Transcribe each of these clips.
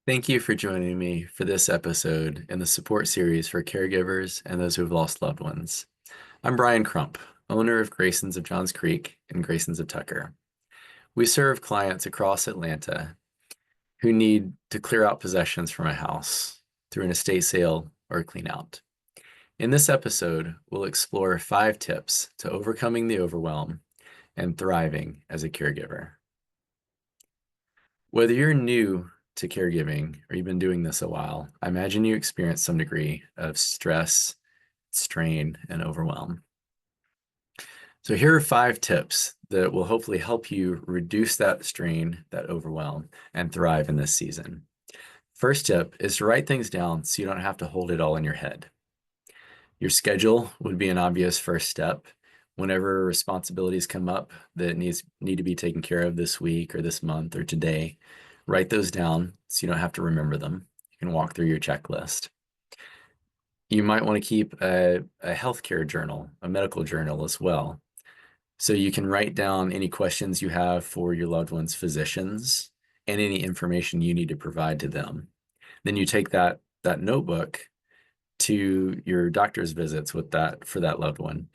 Thank you for joining me for this episode in the support series for caregivers and those who have lost loved ones. I'm Brian Crump, owner of Grasons of Johns Creek and Grasons of Tucker. We serve clients across Atlanta who need to clear out possessions from a house through an estate sale or a clean out. In this episode, we'll explore 5 tips to overcoming the overwhelm and thriving as a caregiver. Whether you're new to caregiving or you've been doing this a while, I imagine you experience some degree of stress, strain, and overwhelm. So here are 5 tips that will hopefully help you reduce that strain, that overwhelm, and thrive in this season. First tip is to write things down so you don't have to hold it all in your head. Your schedule would be an obvious first step. Whenever responsibilities come up that need to be taken care of this week or this month or today, write those down so you don't have to remember them. You can walk through your checklist. You might want to keep a healthcare journal, a medical journal as well. So you can write down any questions you have for your loved one's physicians and any information you need to provide to them. Then you take that notebook to your doctor's visits with that for that loved one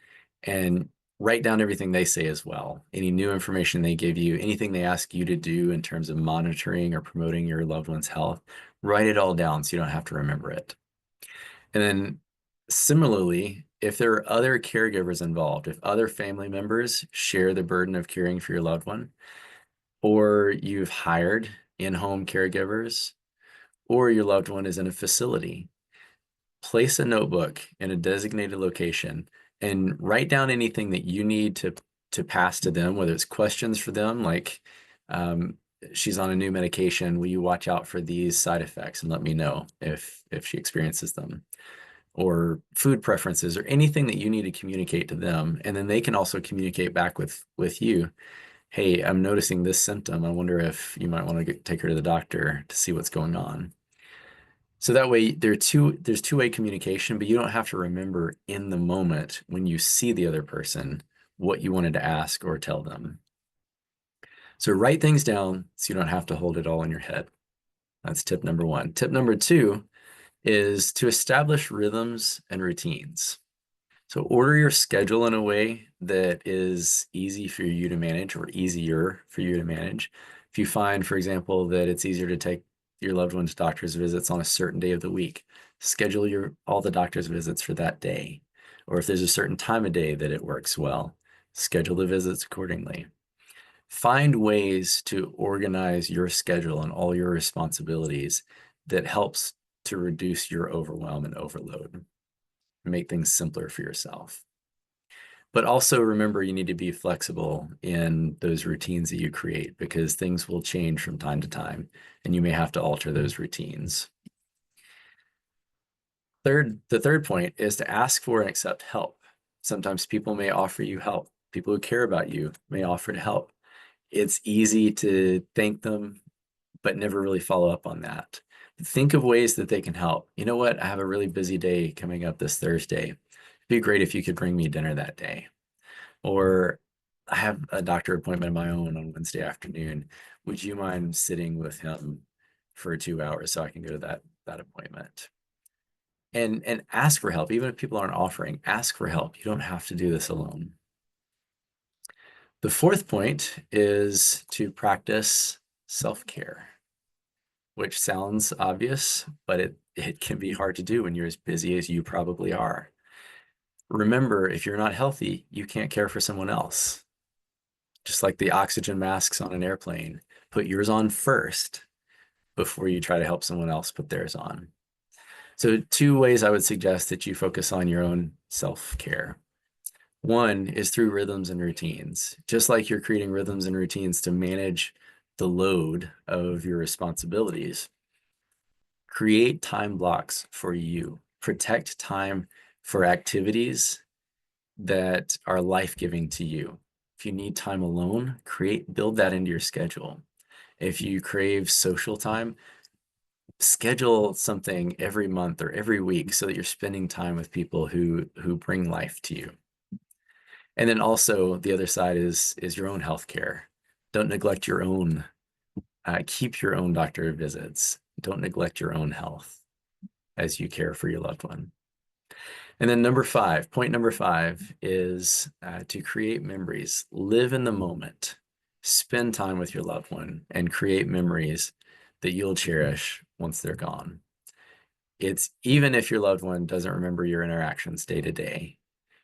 and write down everything they say as well. Any new information they give you, anything they ask you to do in terms of monitoring or promoting your loved one's health, write it all down so you don't have to remember it. And then similarly, if there are other caregivers involved, if other family members share the burden of caring for your loved one, or you've hired in-home caregivers, or your loved one is in a facility, place a notebook in a designated location and write down anything that you need to pass to them, whether it's questions for them, like she's on a new medication, will you watch out for these side effects and let me know if she experiences them, or food preferences, or anything that you need to communicate to them. And then they can also communicate back with you. Hey, I'm noticing this symptom. I wonder if you might want to take her to the doctor to see what's going on. So that way there's two-way communication, but you don't have to remember in the moment when you see the other person what you wanted to ask or tell them. So write things down so you don't have to hold it all in your head. That's tip number 1. Tip number 2 is to establish rhythms and routines. So order your schedule in a way that is easy for you to manage, or easier for you to manage. If you find, for example, that it's easier to take your loved one's doctor's visits on a certain day of the week, schedule all the doctor's visits for that day. Or if there's a certain time of day that it works well, schedule the visits accordingly. Find ways to organize your schedule and all your responsibilities that helps to reduce your overwhelm and overload, make things simpler for yourself. But also remember, you need to be flexible in those routines that you create, because things will change from time to time and you may have to alter those routines. The third point is to ask for and accept help. Sometimes people may offer you help. People who care about you may offer to help. It's easy to thank them, but never really follow up on that. Think of ways that they can help. You know what? I have a really busy day coming up this Thursday. It'd be great if you could bring me dinner that day. Or I have a doctor appointment of my own on Wednesday afternoon. Would you mind sitting with him for 2 hours so I can go to that appointment? And ask for help. Even if people aren't offering, ask for help. You don't have to do this alone. The fourth point is to practice self-care, which sounds obvious, but it can be hard to do when you're as busy as you probably are. Remember, if you're not healthy, you can't care for someone else. Just like the oxygen masks on an airplane, put yours on first before you try to help someone else put theirs on. So 2 ways I would suggest that you focus on your own self-care. One is through rhythms and routines. Just like you're creating rhythms and routines to manage the load of your responsibilities, create time blocks for you. Protect time for activities that are life-giving to you. If you need time alone, build that into your schedule. If you crave social time, schedule something every month or every week so that you're spending time with people who bring life to you. And then also the other side is your own healthcare. Don't neglect your own, keep your own doctor visits. don't neglect your own health as you care for your loved one. And then point number five is to create memories. Live in the moment. Spend time with your loved one and create memories that you'll cherish once they're gone. It's even if your loved one doesn't remember your interactions day to day,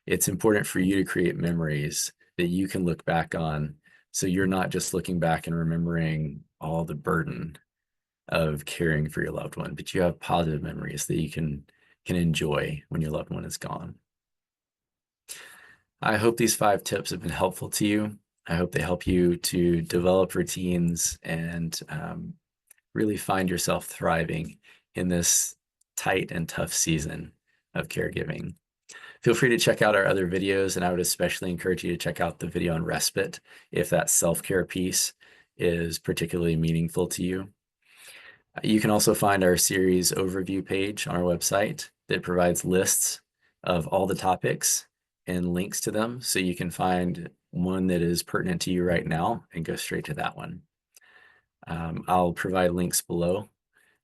it's important for you to create memories that you can look back on, so you're not just looking back and remembering all the burden of caring for your loved one, but you have positive memories that you can enjoy when your loved one is gone. I hope these 5 tips have been helpful to you. I hope they help you to develop routines and really find yourself thriving in this tight and tough season of caregiving. Feel free to check out our other videos, and I would especially encourage you to check out the video on respite if that self-care piece is particularly meaningful to you. You can also find our series overview page on our website that provides lists of all the topics and links to them, so you can find one that is pertinent to you right now and go straight to that one. I'll provide links below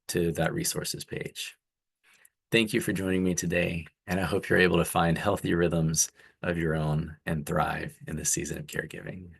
to that resources page. Thank you for joining me today, and I hope you're able to find healthy rhythms of your own and thrive in this season of caregiving.